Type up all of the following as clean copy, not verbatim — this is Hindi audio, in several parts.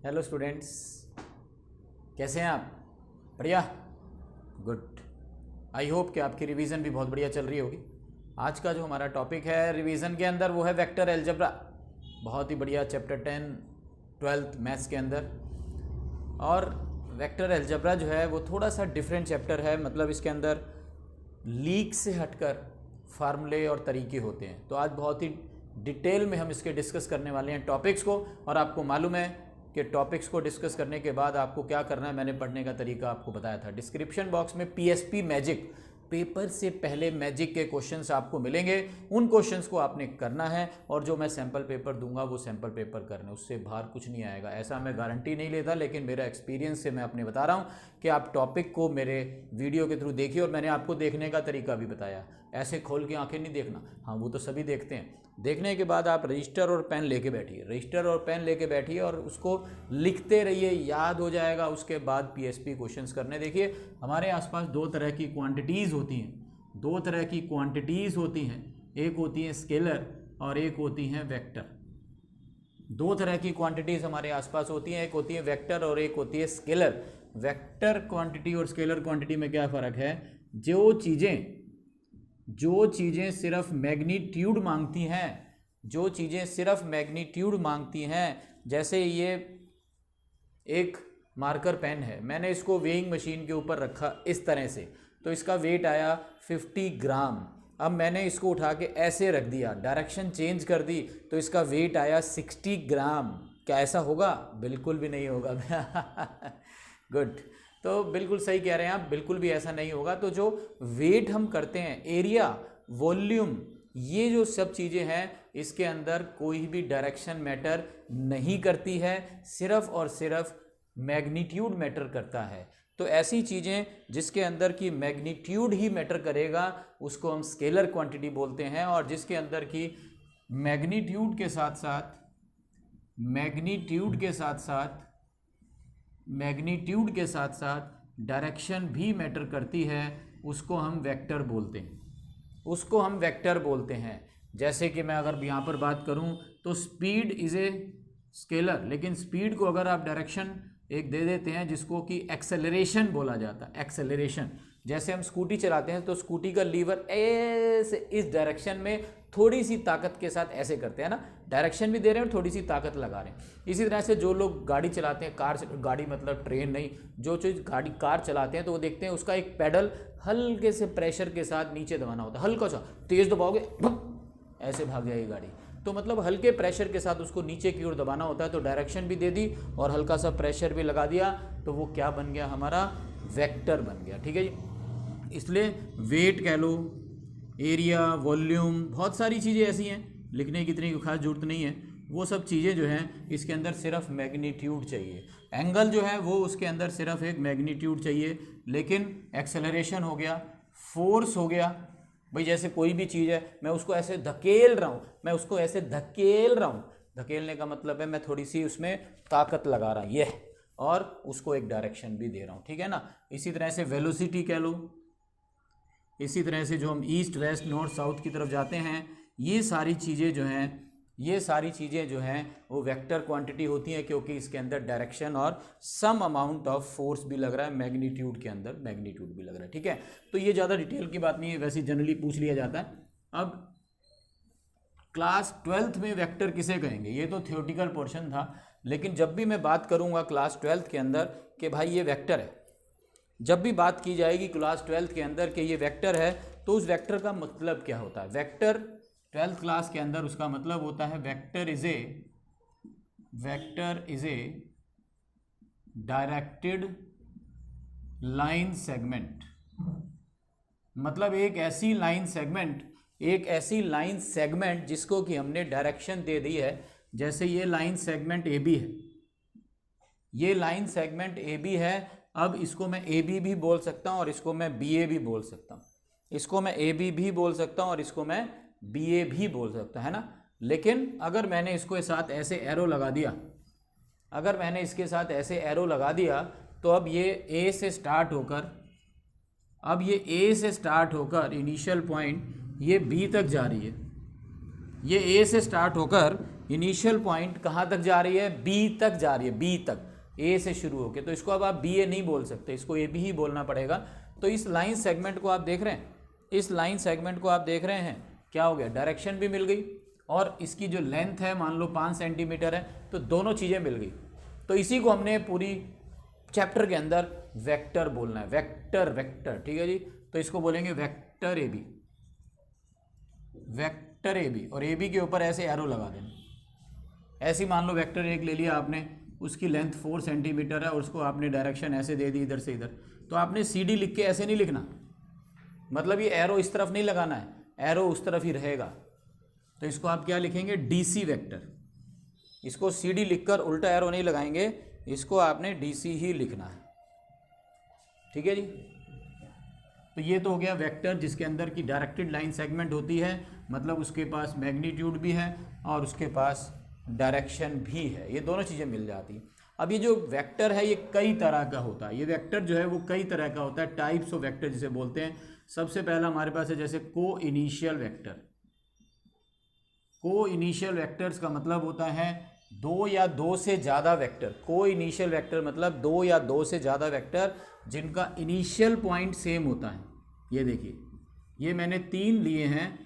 हेलो स्टूडेंट्स, कैसे हैं आप? बढ़िया, गुड। आई होप कि आपकी रिवीजन भी बहुत बढ़िया चल रही होगी। आज का जो हमारा टॉपिक है रिवीजन के अंदर वो है वेक्टर अलजेब्रा। बहुत ही बढ़िया चैप्टर 10 12th मैथ्स के अंदर। और वेक्टर अलजेब्रा जो है वो थोड़ा सा डिफरेंट चैप्टर है, मतलब इसके अंदर लीक से हटकर फार्मूले और तरीके होते हैं। तो आज बहुत ही डिटेल में हम इसके डिस्कस करने वाले हैं टॉपिक्स को। और आपको मालूम है कि टॉपिक्स को डिस्कस करने के बाद आपको क्या करना है, मैंने पढ़ने का तरीका आपको बताया था। डिस्क्रिप्शन बॉक्स में पीएसपी मैजिक, पेपर से पहले मैजिक के क्वेश्चंस आपको मिलेंगे। उन क्वेश्चंस को आपने करना है और जो मैं सैम्पल पेपर दूंगा वो सैम्पल पेपर करना, उससे बाहर कुछ नहीं आएगा। ऐसा मैं गारंटी नहीं लेता, लेकिन मेरा एक्सपीरियंस से मैं अपने बता रहा हूँ कि आप टॉपिक को मेरे वीडियो के थ्रू देखिए। और मैंने आपको देखने का तरीका भी बताया, ऐसे खोल के आंखें नहीं देखना। हाँ, वो तो सभी देखते हैं। देखने के बाद आप रजिस्टर और पेन लेके बैठिए, रजिस्टर और पेन लेके बैठिए और उसको लिखते रहिए, याद हो जाएगा। उसके बाद पीएसपी क्वेश्चंस करने। देखिए, हमारे आसपास दो तरह की क्वांटिटीज़ होती हैं, दो तरह की क्वांटिटीज़ होती हैं। एक होती है स्केलर और एक होती हैं वेक्टर। दो तरह की क्वांटिटीज़ हमारे आसपास होती हैं, एक होती है वेक्टर और एक होती है स्केलर। वेक्टर क्वांटिटी और स्केलर क्वांटिटी में क्या फ़र्क है? जो चीज़ें सिर्फ मैग्नीट्यूड मांगती हैं, जो चीज़ें सिर्फ मैग्नीट्यूड मांगती हैं, जैसे ये एक मार्कर पेन है, मैंने इसको वेइंग मशीन के ऊपर रखा इस तरह से, तो इसका वेट आया 50 ग्राम। अब मैंने इसको उठा के ऐसे रख दिया, डायरेक्शन चेंज कर दी, तो इसका वेट आया 60 ग्राम। क्या ऐसा होगा? बिल्कुल भी नहीं होगा। गुड, तो बिल्कुल सही कह रहे हैं आप, बिल्कुल भी ऐसा नहीं होगा। तो जो वेट हम करते हैं, एरिया, वॉल्यूम, ये जो सब चीज़ें हैं, इसके अंदर कोई भी डायरेक्शन मैटर नहीं करती है, सिर्फ और सिर्फ मैग्नीट्यूड मैटर करता है। तो ऐसी चीज़ें जिसके अंदर की मैग्नीट्यूड ही मैटर करेगा उसको हम स्केलर क्वांटिटी बोलते हैं। और जिसके अंदर की मैग्नीट्यूड के साथ साथ मैग्नीट्यूड के साथ साथ डायरेक्शन भी मैटर करती है, उसको हम वेक्टर बोलते हैं, उसको हम वेक्टर बोलते हैं। जैसे कि मैं अगर यहाँ पर बात करूँ तो स्पीड इज़ ए स्केलर, लेकिन स्पीड को अगर आप डायरेक्शन एक दे देते हैं जिसको कि एक्सेलरेशन बोला जाता है। एक्सेलरेशन, जैसे हम स्कूटी चलाते हैं तो स्कूटी का लीवर ऐसे इस डायरेक्शन में थोड़ी सी ताकत के साथ ऐसे करते हैं ना, डायरेक्शन भी दे रहे हैं और थोड़ी सी ताकत लगा रहे हैं। इसी तरह से जो लोग गाड़ी चलाते हैं, गाड़ी मतलब ट्रेन नहीं, जो चीज़ कार चलाते हैं, तो वो देखते हैं उसका एक पैडल हल्के से प्रेशर के साथ नीचे दबाना होता है। हल्का सा तेज़ दबाओगे ऐसे भाग जाएगी गाड़ी। तो मतलब हल्के प्रेशर के साथ उसको नीचे की ओर दबाना होता है। तो डायरेक्शन भी दे दी और हल्का सा प्रेशर भी लगा दिया, तो वो क्या बन गया? हमारा वेक्टर बन गया। ठीक है जी। इसलिए वेट कह लो, एरिया, वॉल्यूम, बहुत सारी चीज़ें ऐसी हैं, लिखने की इतनी खास जरूरत नहीं है। वो सब चीज़ें जो हैं इसके अंदर सिर्फ मैग्नीट्यूड चाहिए। एंगल जो है वो उसके अंदर सिर्फ एक मैग्नीट्यूड चाहिए। लेकिन एक्सेलरेशन हो गया, फोर्स हो गया, भाई जैसे कोई भी चीज़ है, मैं उसको ऐसे धकेल रहा हूँ, मैं उसको ऐसे धकेल रहा हूँ, धकेलने का मतलब है मैं थोड़ी सी उसमें ताकत लगा रहा हूँ ये, और उसको एक डायरेक्शन भी दे रहा हूँ। ठीक है ना। इसी तरह से वेलोसिटी कह लो, इसी तरह से जो हम ईस्ट वेस्ट नॉर्थ साउथ की तरफ जाते हैं, ये सारी चीज़ें जो हैं वो वेक्टर क्वांटिटी होती हैं, क्योंकि इसके अंदर डायरेक्शन और सम अमाउंट ऑफ फोर्स भी लग रहा है, मैग्नीट्यूड के अंदर मैग्नीट्यूड भी लग रहा है। ठीक है, तो ये ज़्यादा डिटेल की बात नहीं है, वैसे जनरली पूछ लिया जाता है। अब क्लास 12th में वेक्टर किसे कहेंगे, ये तो थियोरेटिकल पोर्शन था, लेकिन जब भी मैं बात करूँगा क्लास 12th के अंदर कि भाई ये वेक्टर है, जब भी बात की जाएगी क्लास 12th के अंदर कि ये वेक्टर है, तो उस वेक्टर का मतलब क्या होता है? वेक्टर 12th क्लास के अंदर उसका मतलब होता है vector is a directed line segment. मतलब एक ऐसी लाइन सेगमेंट जिसको कि हमने डायरेक्शन दे दी है। जैसे ये लाइन सेगमेंट ए बी है, ये लाइन सेगमेंट ए बी है। अब इसको मैं ए बी भी बोल सकता हूँ और इसको मैं बी ए भी बोल सकता हूँ, इसको मैं ए बी भी बोल सकता हूँ और इसको मैं बी ए भी बोल सकता है ना। लेकिन अगर मैंने इसके साथ ऐसे एरो लगा दिया, अगर मैंने इसके साथ ऐसे एरो लगा दिया, तो अब ये ए से स्टार्ट होकर इनिशियल पॉइंट ये बी तक जा रही है, ये ए से स्टार्ट होकर इनिशियल पॉइंट कहाँ तक जा रही है, बी तक जा रही है, बी तक, ए से शुरू होके, तो इसको अब आप बी ए नहीं बोल सकते, इसको ए बी ही बोलना पड़ेगा। तो इस लाइन सेगमेंट को आप देख रहे हैं, इस लाइन सेगमेंट को आप देख रहे हैं, क्या हो गया, डायरेक्शन भी मिल गई और इसकी जो लेंथ है मान लो 5 सेंटीमीटर है, तो दोनों चीज़ें मिल गई। तो इसी को हमने पूरी चैप्टर के अंदर वेक्टर बोलना है, वेक्टर वेक्टर, ठीक है जी। तो इसको बोलेंगे vector A B, vector A B, और ए बी के ऊपर ऐसे एरो लगा देना। ऐसी मान लो वेक्टर एक ले लिया आपने, उसकी लेंथ 4 सेंटीमीटर है और उसको आपने डायरेक्शन ऐसे दे दी इधर से इधर, तो आपने सी डी लिख के ऐसे नहीं लिखना, मतलब ये एरो इस तरफ नहीं लगाना है, एरो उस तरफ ही रहेगा। तो इसको आप क्या लिखेंगे, डी सी वेक्टर। इसको सी डी लिखकर उल्टा एरो नहीं लगाएंगे, इसको आपने डी सी ही लिखना है, ठीक है जी। तो ये तो हो गया वेक्टर, जिसके अंदर की डायरेक्टेड लाइन सेगमेंट होती है, मतलब उसके पास मैग्नीट्यूड भी है और उसके पास डायरेक्शन भी है, ये दोनों चीज़ें मिल जाती हैं। अब ये जो वेक्टर है ये कई तरह का होता है, ये वेक्टर जो है वो कई तरह का होता है, टाइप्स ऑफ वेक्टर जिसे बोलते हैं। सबसे पहला हमारे पास है जैसे को इनिशियल वेक्टर। को इनिशियल वेक्टर्स का मतलब होता है दो या दो से ज़्यादा वेक्टर। को इनिशियल वेक्टर मतलब दो या दो से ज़्यादा वेक्टर जिनका इनिशियल पॉइंट सेम होता है। ये देखिए, ये मैंने 3 लिए हैं,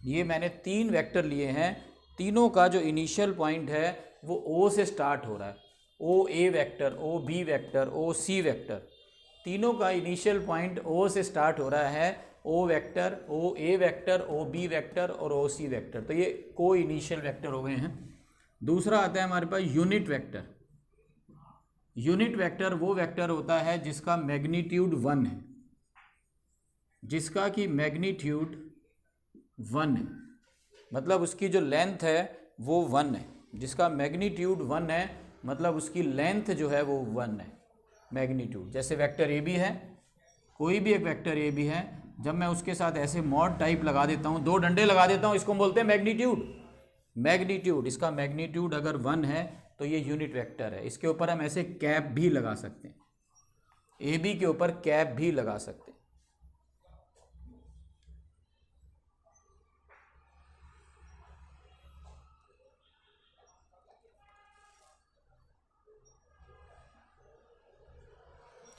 ये मैंने 3 वेक्टर लिए हैं, तीनों का जो इनिशियल पॉइंट है वो ओ से स्टार्ट हो रहा है, ओ ए वेक्टर, ओ बी वेक्टर, ओ सी वेक्टर, तीनों का इनिशियल पॉइंट ओ से स्टार्ट हो रहा है, ओ वेक्टर, ओ ए वेक्टर, ओ बी वेक्टर और ओ सी वेक्टर। तो ये को इनिशियल वेक्टर हो गए हैं। दूसरा आता है हमारे पास यूनिट वेक्टर। यूनिट वेक्टर वो वेक्टर होता है जिसका मैग्नीट्यूड 1 है, जिसका कि मैग्नीट्यूड 1 है, मतलब उसकी जो लेंथ है वो 1 है, जिसका मैग्नीट्यूड 1 है, मतलब उसकी लेंथ जो है वो 1 है मैग्नीट्यूड। जैसे वेक्टर ए बी है, कोई भी एक वेक्टर ए बी है, जब मैं उसके साथ ऐसे मॉड टाइप लगा देता हूँ, 2 डंडे लगा देता हूँ, इसको बोलते हैं मैग्नीट्यूड। मैग्नीट्यूड, इसका मैग्नीट्यूड अगर 1 है तो ये यूनिट वेक्टर है। इसके ऊपर हम ऐसे कैप भी लगा सकते हैं, ए बी के ऊपर कैप भी लगा सकते हैं।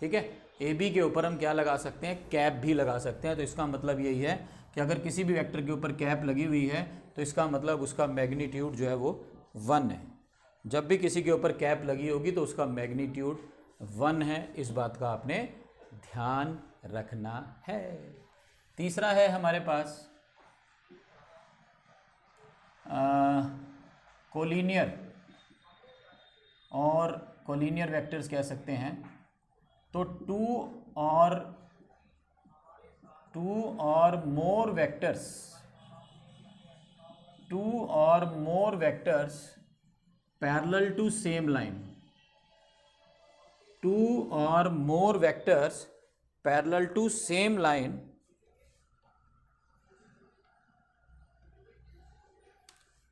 ठीक है, ए बी के ऊपर हम क्या लगा सकते हैं, कैप भी लगा सकते हैं। तो इसका मतलब यही है कि अगर किसी भी वेक्टर के ऊपर कैप लगी हुई है तो इसका मतलब उसका मैग्नीट्यूड जो है वो 1 है। जब भी किसी के ऊपर कैप लगी होगी तो उसका मैग्नीट्यूड 1 है, इस बात का आपने ध्यान रखना है। तीसरा है हमारे पास कोलिनियर, और कोलिनियर वेक्टर्स कह सकते हैं। तो टू और मोर vectors, 2 or more vectors parallel to same line, 2 or more vectors parallel to same line,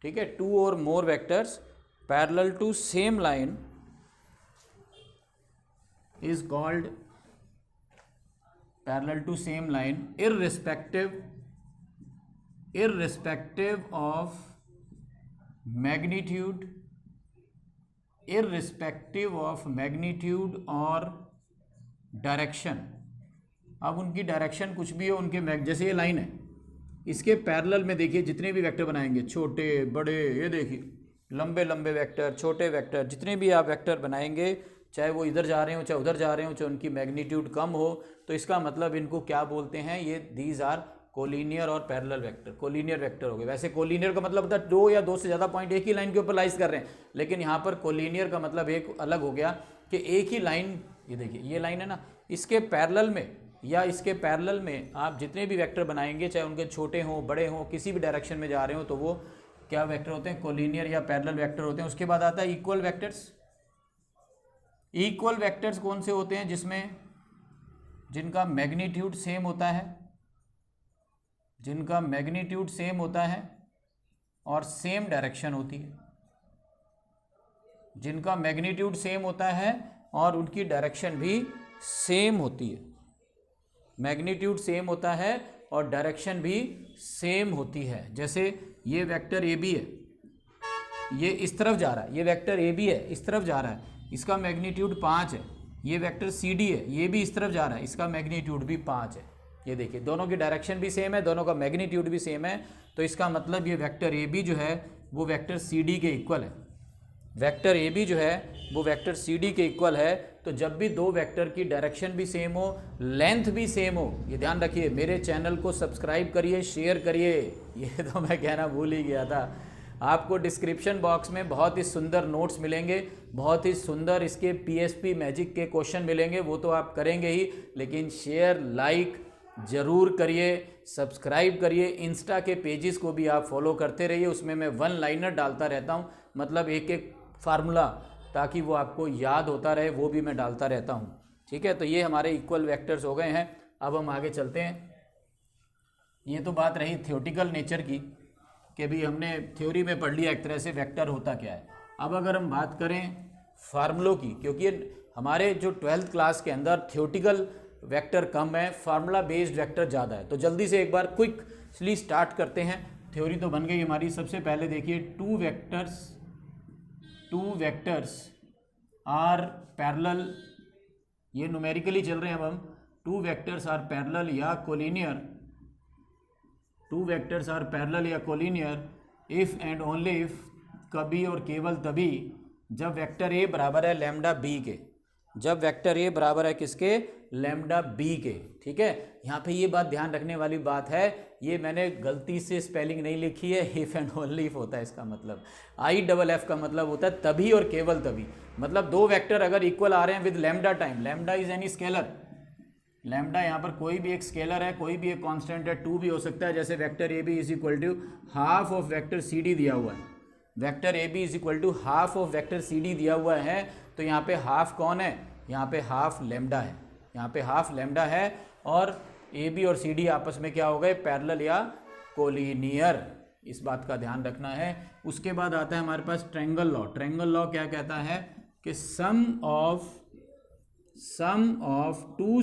ठीक है, 2 or more vectors parallel to same line is called parallel to same line irrespective of magnitude, irrespective of magnitude और डायरेक्शन। अब उनकी डायरेक्शन कुछ भी हो, उनके जैसे ये लाइन है, इसके पैरेलल में देखिए जितने भी वेक्टर बनाएंगे, छोटे बड़े, ये देखिए लंबे लंबे वेक्टर, छोटे वेक्टर, जितने भी आप वेक्टर बनाएंगे, चाहे वो इधर जा रहे हो चाहे उधर जा रहे हो, चाहे उनकी मैग्नीट्यूड कम हो, तो इसका मतलब इनको क्या बोलते हैं, ये दीज आर कोलिनियर और पैरेलल वेक्टर, कोलिनियर वेक्टर हो गए। वैसे कोलिनियर का मतलब होता है 2 या 2 से ज़्यादा पॉइंट एक ही लाइन के ऊपर लाइज कर रहे हैं, लेकिन यहाँ पर कोलिनियर का मतलब एक अलग हो गया कि एक ही लाइन, ये देखिए ये लाइन है ना, इसके पैरेलल में या इसके पैरेलल में आप जितने भी वेक्टर बनाएंगे, चाहे उनके छोटे हों बड़े हों, किसी भी डायरेक्शन में जा रहे हो, तो वो क्या वेक्टर होते हैं, कोलिनियर या पैरेलल वेक्टर होते हैं। उसके बाद आता है इक्वल वेक्टर्स। इक्वल वेक्टर्स कौन से होते हैं, जिनका मैग्नीट्यूड सेम होता है, जिनका मैग्नीट्यूड सेम होता है और सेम डायरेक्शन होती है, जिनका मैग्नीट्यूड सेम होता है और उनकी डायरेक्शन भी सेम होती है। मैग्नीट्यूड सेम होता है और डायरेक्शन भी सेम होती है। जैसे ये वेक्टर ए बी है, ये इस तरफ जा रहा है, ये वेक्टर ए बी है, इस तरफ जा रहा है, इसका मैग्नीट्यूड 5 है। ये वेक्टर सी डी है, ये भी इस तरफ जा रहा है, इसका मैग्नीट्यूड भी 5 है। ये देखिए दोनों की डायरेक्शन भी सेम है, दोनों का मैग्नीट्यूड भी सेम है, तो इसका मतलब ये वेक्टर ए बी जो है वो वेक्टर सी डी के इक्वल है। वेक्टर ए बी जो है वो वेक्टर सी डी के इक्वल है। तो जब भी दो वेक्टर की डायरेक्शन भी सेम हो, लेंथ भी सेम हो, ये ध्यान रखिए। मेरे चैनल को सब्सक्राइब करिए, शेयर करिए, ये तो मैं कहना भूल ही गया था। आपको डिस्क्रिप्शन बॉक्स में बहुत ही सुंदर नोट्स मिलेंगे, बहुत ही सुंदर इसके पीएसपी मैजिक के क्वेश्चन मिलेंगे, वो तो आप करेंगे ही, लेकिन शेयर लाइक ज़रूर करिए, सब्सक्राइब करिए। इंस्टा के पेजेस को भी आप फॉलो करते रहिए, उसमें मैं वन लाइनर डालता रहता हूँ, मतलब एक एक फार्मूला, ताकि वो आपको याद होता रहे, वो भी मैं डालता रहता हूँ। ठीक है, तो ये हमारे इक्वल वेक्टर्स हो गए हैं। अब हम आगे चलते हैं। ये तो बात रही थ्योरेटिकल नेचर की, कि भी हमने थ्योरी में पढ़ लिया एक तरह से वेक्टर होता क्या है। अब अगर हम बात करें फार्मूलों की, क्योंकि हमारे जो 12th क्लास के अंदर थ्योरेटिकल वेक्टर कम है, फार्मूला बेस्ड वेक्टर ज़्यादा है, तो जल्दी से एक बार क्विकली स्टार्ट करते हैं। थ्योरी तो बन गई हमारी। सबसे पहले देखिए टू वेक्टर्स आर पैरेलल, ये न्यूमेरिकली चल रहे हैं अब हम। टू वेक्टर्स आर पैरेलल या collinear, two vectors are parallel या collinear if and only if, कभी और केवल तभी जब वेक्टर ए बराबर है लैम्डा बी के, जब वेक्टर ए बराबर है किसके, लैम्डा बी के। ठीक है, यहाँ पे ये बात ध्यान रखने वाली बात है, ये मैंने गलती से स्पेलिंग नहीं लिखी है, इफ एंड ओनली इफ होता है इसका मतलब, IFF का मतलब होता है तभी और केवल तभी। मतलब दो वेक्टर अगर इक्वल आ रहे हैं with lambda time, lambda is any scalar, lambda यहाँ पर कोई भी एक स्केलर है, कोई भी एक कांस्टेंट है, 2 भी हो सकता है। जैसे vector A B is equal to half of vector C D दिया हुआ है, vector A B is equal to half of vector C D दिया हुआ है, तो यहाँ पे हाफ कौन है, यहाँ पे हाफ लैम्डा है, यहाँ पे हाफ लैम्डा है। और ए बी और सी डी आपस में क्या हो गए, पैरेलल या कोलिनियर, इस बात का ध्यान रखना है। उसके बाद आता है हमारे पास ट्रायंगल लॉ। ट्रायंगल लॉ क्या कहता है कि sum of two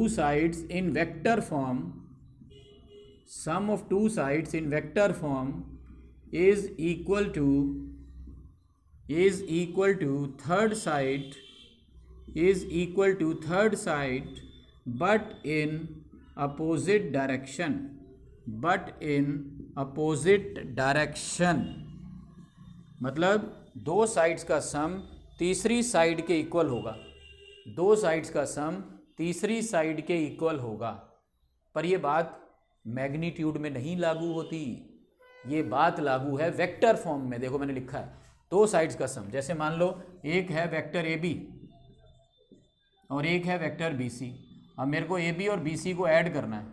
sides in vector form, sum of two sides in vector form is equal to third side but in opposite direction, मतलब दो साइड्स का सम तीसरी साइड के इक्वल होगा, दो साइड्स का सम तीसरी साइड के इक्वल होगा। पर ये बात मैग्नीट्यूड में नहीं लागू होती, ये बात लागू है वेक्टर फॉर्म में। देखो मैंने लिखा है दो साइड्स का सम, जैसे मान लो एक है वेक्टर ए बी और एक है वेक्टर बी सी। अब मेरे को ए बी और बी सी को ऐड करना है,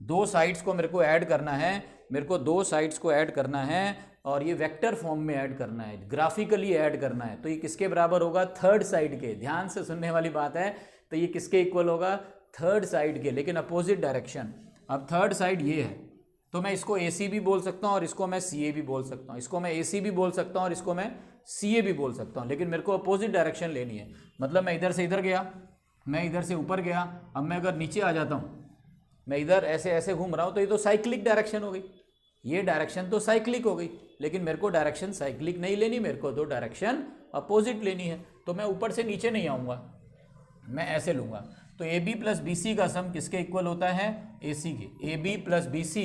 दो साइड्स को मेरे को ऐड करना है, मेरे को दो साइड्स को ऐड करना है और ये वेक्टर फॉर्म में ऐड करना है, ग्राफिकली ऐड करना है। तो ये किसके बराबर होगा, थर्ड साइड के। ध्यान से सुनने वाली बात है, तो ये किसके इक्वल होगा, थर्ड साइड के, लेकिन अपोजिट डायरेक्शन। अब थर्ड साइड ये है, तो मैं इसको ए सी भी बोल सकता हूँ और इसको मैं सी ए भी बोल सकता हूँ, इसको मैं ए सी भी बोल सकता हूँ और इसको मैं सी ए भी बोल सकता हूँ, लेकिन मेरे को अपोजिट डायरेक्शन लेनी है। मतलब मैं इधर से इधर गया, मैं इधर से ऊपर गया, अब मैं अगर नीचे आ जाता हूँ, मैं इधर ऐसे ऐसे घूम रहा हूँ, तो ये तो साइक्लिक डायरेक्शन हो गई, ये डायरेक्शन तो साइक्लिक हो गई, लेकिन मेरे को डायरेक्शन साइक्लिक नहीं लेनी, मेरे को तो डायरेक्शन अपोजिट लेनी है। तो मैं ऊपर से नीचे नहीं आऊँगा, मैं ऐसे लूँगा। तो A B plus B C का सम किसके इक्वल होता है, ए सी के। A B plus B C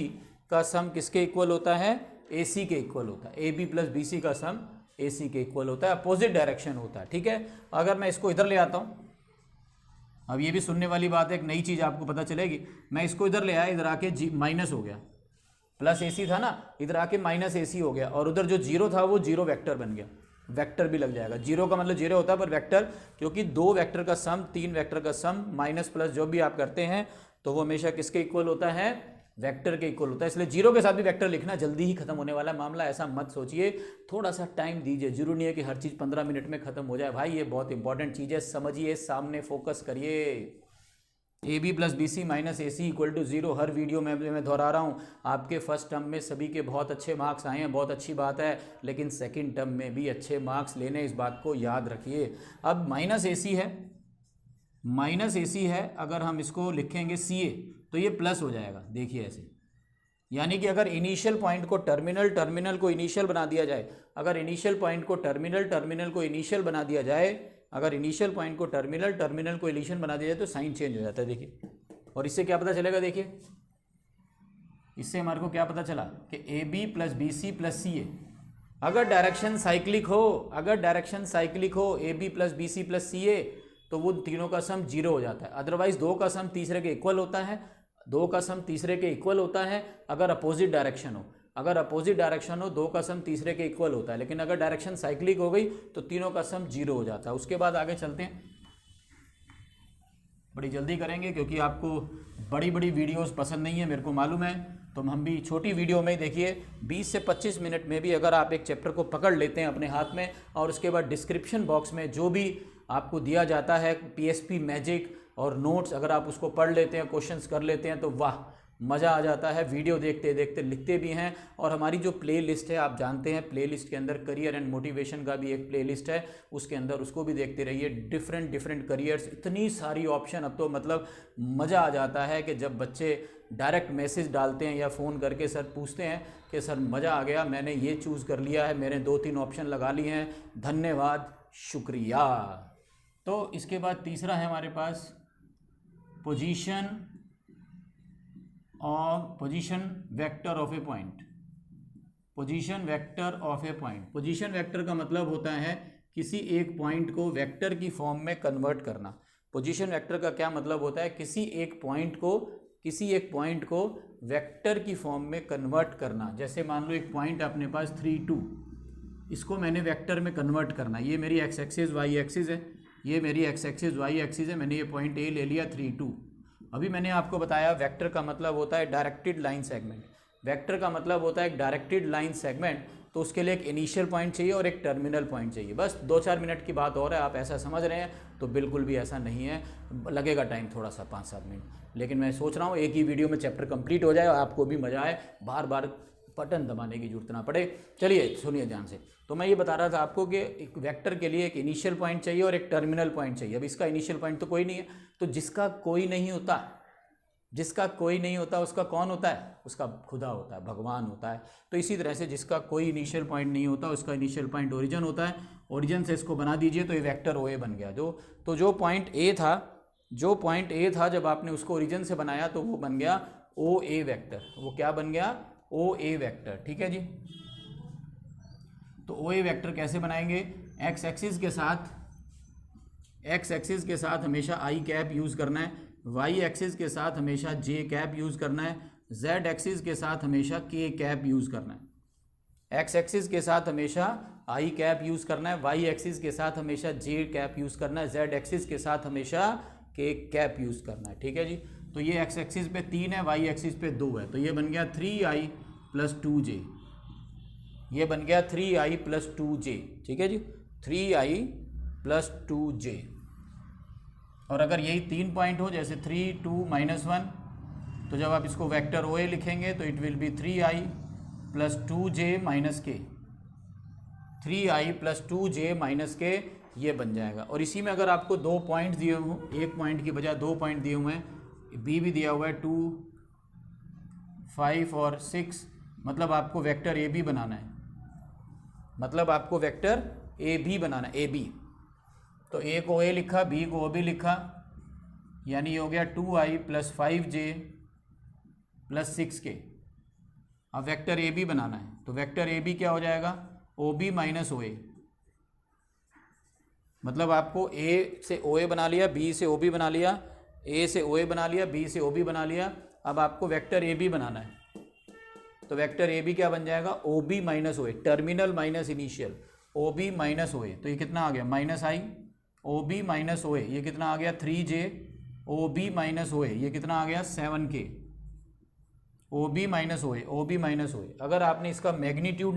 का सम किसके इक्वल होता है, ए सी के इक्वल होता है। A B plus B C का सम ए सी के इक्वल होता है, अपोजिट डायरेक्शन होता है। ठीक है, अगर मैं इसको इधर ले आता हूँ, अब ये भी सुनने वाली बात है, एक नई चीज़ आपको पता चलेगी। मैं इसको इधर ले आया, इधर आके माइनस हो गया, प्लस ए सी था ना, इधर आके माइनस ए सी हो गया, और उधर जो जीरो था वो जीरो वेक्टर बन गया, वेक्टर भी लग जाएगा। जीरो का मतलब जीरो होता है, पर वेक्टर, क्योंकि दो वेक्टर का सम, तीन वेक्टर का सम, माइनस प्लस जो भी आप करते हैं तो वो हमेशा किसके इक्वल होता है, वेक्टर के इक्वल होता है। इसलिए जीरो के साथ भी वेक्टर लिखना, जल्दी ही खत्म होने वाला मामला, ऐसा मत सोचिए, थोड़ा सा टाइम दीजिए। जरूरी नहीं है कि हर चीज़ 15 मिनट में खत्म हो जाए भाई, ये बहुत इंपॉर्टेंट चीज़ है, समझिए, सामने फोकस करिए। A B plus B C minus A C equal to zero, हर वीडियो में मैं दोहरा रहा हूँ। आपके फर्स्ट टर्म में सभी के बहुत अच्छे मार्क्स आए हैं, बहुत अच्छी बात है, लेकिन सेकंड टर्म में भी अच्छे मार्क्स लेने, इस बात को याद रखिए। अब माइनस ए सी है, माइनस ए सी है, अगर हम इसको लिखेंगे सी ए तो ये प्लस हो जाएगा। देखिए ऐसे, यानी कि अगर इनिशियल पॉइंट को टर्मिनल, टर्मिनल को इनिशियल बना दिया जाए, अगर इनिशियल पॉइंट को टर्मिनल, टर्मिनल को इनिशियल बना दिया जाए, अगर इनिशियल पॉइंट को टर्मिनल, टर्मिनल को इनिशियल बना दिया जाए तो साइन चेंज हो जाता है। देखिए, और इससे क्या पता चलेगा, देखिए इससे हमारे को क्या पता चला कि A B plus B C plus C A, अगर डायरेक्शन साइक्लिक हो, अगर डायरेक्शन साइक्लिक हो A B plus B C plus C A, तो वो तीनों का सम जीरो हो जाता है। अदरवाइज दो का सम तीसरे के इक्वल होता है, दो का सम तीसरे के इक्वल होता है अगर अपोजिट डायरेक्शन हो, अगर अपोजिट डायरेक्शन हो दो का सम तीसरे के इक्वल होता है। लेकिन अगर डायरेक्शन साइक्लिक हो गई तो तीनों का सम जीरो हो जाता है। उसके बाद आगे चलते हैं, बड़ी जल्दी करेंगे क्योंकि आपको बड़ी बड़ी वीडियोस पसंद नहीं है, मेरे को मालूम है, तो हम भी छोटी वीडियो में देखिए 20 से 25 मिनट में भी अगर आप एक चैप्टर को पकड़ लेते हैं अपने हाथ में और उसके बाद डिस्क्रिप्शन बॉक्स में जो भी आपको दिया जाता है PSP मैजिक और नोट्स, अगर आप उसको पढ़ लेते हैं, क्वेश्चंस कर लेते हैं तो वाह मज़ा आ जाता है। वीडियो देखते देखते लिखते भी हैं। और हमारी जो प्ले लिस्ट है आप जानते हैं, प्ले लिस्ट के अंदर करियर एंड मोटिवेशन का भी एक प्ले लिस्ट है, उसके अंदर उसको भी देखते रहिए। डिफरेंट डिफरेंट करियर्स, इतनी सारी ऑप्शन, अब तो मतलब मज़ा आ जाता है कि जब बच्चे डायरेक्ट मैसेज डालते हैं या फ़ोन करके सर पूछते हैं कि सर मज़ा आ गया, मैंने ये चूज़ कर लिया है, मैंने 2-3 ऑप्शन लगा लिए हैं, धन्यवाद, शुक्रिया। तो इसके बाद तीसरा है हमारे पास position vector of a point. Position vector of a point, position vector का मतलब होता है किसी एक पॉइंट को वेक्टर की फॉर्म में कन्वर्ट करना। पोजीशन वेक्टर का क्या मतलब होता है, किसी एक पॉइंट को वेक्टर की फॉर्म में कन्वर्ट करना। जैसे मान लो एक पॉइंट अपने पास 3, 2, इसको मैंने वेक्टर में कन्वर्ट करना। ये मेरी एक्स एक्सिस वाई एक्सिस है, ये मेरी एक्स एक्सिस वाई एक्सिस है, मैंने ये पॉइंट ए ले लिया 3, 2। अभी मैंने आपको बताया वेक्टर का मतलब होता है डायरेक्टेड लाइन सेगमेंट। वेक्टर का मतलब होता है एक डायरेक्टेड लाइन सेगमेंट, तो उसके लिए एक इनिशियल पॉइंट चाहिए और एक टर्मिनल पॉइंट चाहिए। बस 2-4 मिनट की बात और है, आप ऐसा समझ रहे हैं, तो बिल्कुल भी ऐसा नहीं है, लगेगा टाइम थोड़ा सा 5-7 मिनट। लेकिन मैं सोच रहा हूँ एक ही वीडियो में चैप्टर कंप्लीट हो जाए और आपको भी मज़ा आए, बार बार बटन दबाने की जरूरत ना पड़े। चलिए सुनिए ध्यान से। तो मैं ये बता रहा था आपको कि एक वेक्टर के लिए एक इनिशियल पॉइंट चाहिए और एक टर्मिनल पॉइंट चाहिए। अब इसका इनिशियल पॉइंट तो कोई नहीं है, तो जिसका कोई नहीं होता उसका कौन होता है, उसका खुदा होता है, भगवान होता है। तो इसी तरह से जिसका कोई इनिशियल पॉइंट नहीं होता उसका इनिशियल पॉइंट ओरिजिन होता है। ओरिजिन से इसको बना दीजिए तो ये वेक्टर OA बन गया। जो पॉइंट ए था जब आपने उसको ओरिजिन से बनाया तो वो बन गया OA वेक्टर। वो क्या बन गया, OA वेक्टर। ठीक है जी। तो OA वेक्टर कैसे बनाएंगे, एक्स एक्सिस के साथ हमेशा आई कैप यूज़ करना है, वाई एक्सिस के साथ हमेशा जे कैप यूज़ करना है, जेड एक्सिस के साथ हमेशा के कैप यूज़ करना है। एक्स एक्सिस के साथ हमेशा आई कैप यूज़ करना है, वाई एक्सिस के साथ हमेशा जे कैप यूज़ करना है, जेड एक्सिस के साथ हमेशा के कैप यूज़ करना है। ठीक है जी। तो ये एक्स एक्सिस पे 3 है, वाई एक्सिस पे 2 है, तो ये बन गया 3i + 2j, ये बन गया 3i + 2j। ठीक है जी, 3i + 2j। और अगर यही 3 पॉइंट हो, जैसे 3, 2, -1, तो जब आप इसको वेक्टर OA लिखेंगे तो it will be 3i + 2j - k, 3i + 2j - k, ये बन जाएगा। और इसी में अगर आपको 2 पॉइंट दिए हों, एक पॉइंट की बजाय 2 पॉइंट दिए हुए हैं, बी भी दिया हुआ है 2, 5 और 6, मतलब आपको वेक्टर AB बनाना है, AB। तो A को A लिखा, B को OB लिखा, यानी ये हो गया 2i + 5j + 6k। अब वेक्टर AB बनाना है, तो वेक्टर AB क्या हो जाएगा, OB - OA। मतलब आपको A से OA बना लिया, B से OB बना लिया, A से OA बना लिया, B से OB बना लिया। अब आपको वेक्टर AB बनाना है, तो वेक्टर AB क्या बन जाएगा, OB - OA, terminal minus initial, OB - OA। तो ये कितना आ गया, -i, OB - OA, ये कितना आ गया 3j, OB - OA, ये कितना आ गया 7k, OB - OA। अगर आपने इसका मैग्नीट्यूड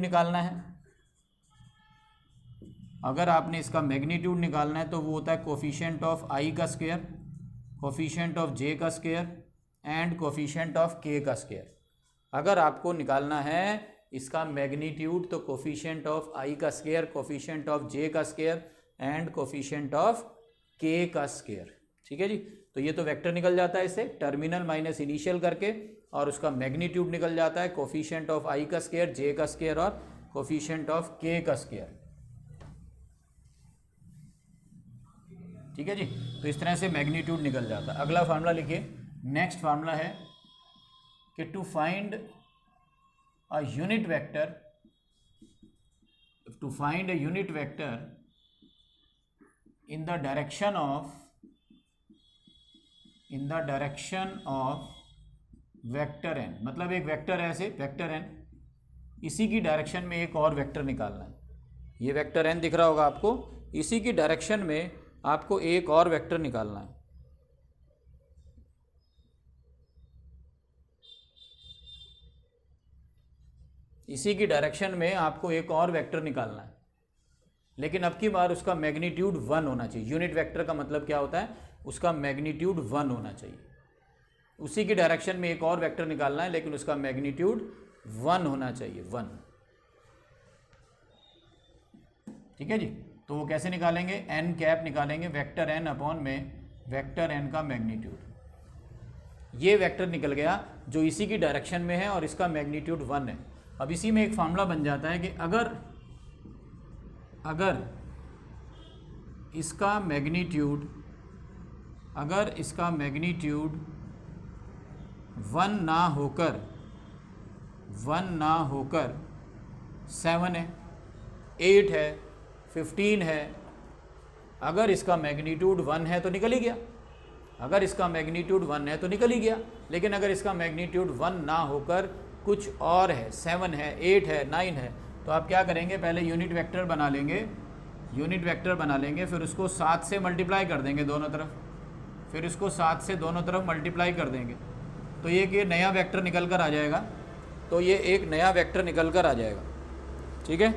निकालना है, तो वो होता है कोफिशिएंट ऑफ i का स्क्वायर, कोफिशिएंट ऑफ j का square and coefficient of k का स्क्वायर। अगर आपको निकालना है इसका मैग्नीट्यूड, तो कोफिशिएंट ऑफ i का स्क्वायर, कोफिशिएंट ऑफ j का square and coefficient of k का स्क्वायर। ठीक है जी। तो ये तो वेक्टर निकल जाता है इससे, टर्मिनल माइनस इनिशियल करके। और उसका मैग्नीट्यूड निकल जाता है, कोफिशिएंट ऑफ आई का स्क्वायर, जे का स्क्वायर और कोफिशिएंट ऑफ के का स्क्वायर। ठीक है जी, तो इस तरह से मैग्नीट्यूड निकल जाता है। अगला फार्मूला लिखिए, नेक्स्ट फार्मूला है कि to find a unit vector, to find a unit vector in the direction of vector n, मतलब एक वेक्टर है ऐसे वेक्टर n, इसी की डायरेक्शन में एक और वेक्टर निकालना है। ये वेक्टर n दिख रहा होगा आपको, इसी की डायरेक्शन में आपको एक और वेक्टर निकालना है। इसी की डायरेक्शन में आपको एक और वेक्टर निकालना है, लेकिन अब की बार उसका मैग्नीट्यूड 1 होना चाहिए। यूनिट वेक्टर का मतलब क्या होता है, उसका मैग्नीट्यूड 1 होना चाहिए। उसी की डायरेक्शन में एक और वेक्टर निकालना है, लेकिन उसका मैग्नीट्यूड 1 होना चाहिए, 1। ठीक है जी, तो वो कैसे निकालेंगे, एन कैप निकालेंगे, वेक्टर एन अपॉन में वेक्टर एन का मैग्नीट्यूड। ये वेक्टर निकल गया जो इसी की डायरेक्शन में है और इसका मैग्नीट्यूड 1 है। अब इसी में एक फार्मूला बन जाता है कि अगर इसका मैग्नीट्यूड 1 ना होकर 7 है, 8 है, 15 है, अगर इसका मैग्नीट्यूड 1 है तो निकल ही गया, अगर इसका मैग्नीट्यूड 1 है तो निकल ही गया। लेकिन अगर इसका मैग्नीट्यूड 1 ना होकर कुछ और है, 7 है, 8 है, 9 है, तो आप क्या करेंगे, पहले यूनिट वेक्टर बना लेंगे, फिर उसको 7 से मल्टीप्लाई कर देंगे दोनों तरफ, फिर उसको 7 से दोनों तरफ मल्टीप्लाई कर देंगे, तो ये नया वेक्टर निकल कर आ जाएगा। तो ये एक नया वेक्टर निकल कर आ जाएगा। ठीक है,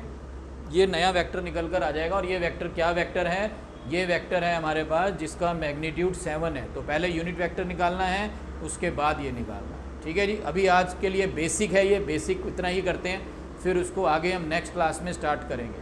ये नया वेक्टर निकल कर आ जाएगा। और ये वेक्टर क्या वेक्टर है, ये वेक्टर है हमारे पास जिसका मैग्नीट्यूड 7 है। तो पहले यूनिट वेक्टर निकालना है, उसके बाद ये निकालना है। ठीक है जी, अभी आज के लिए बेसिक है, ये बेसिक इतना ही करते हैं, फिर उसको आगे हम नेक्स्ट क्लास में स्टार्ट करेंगे।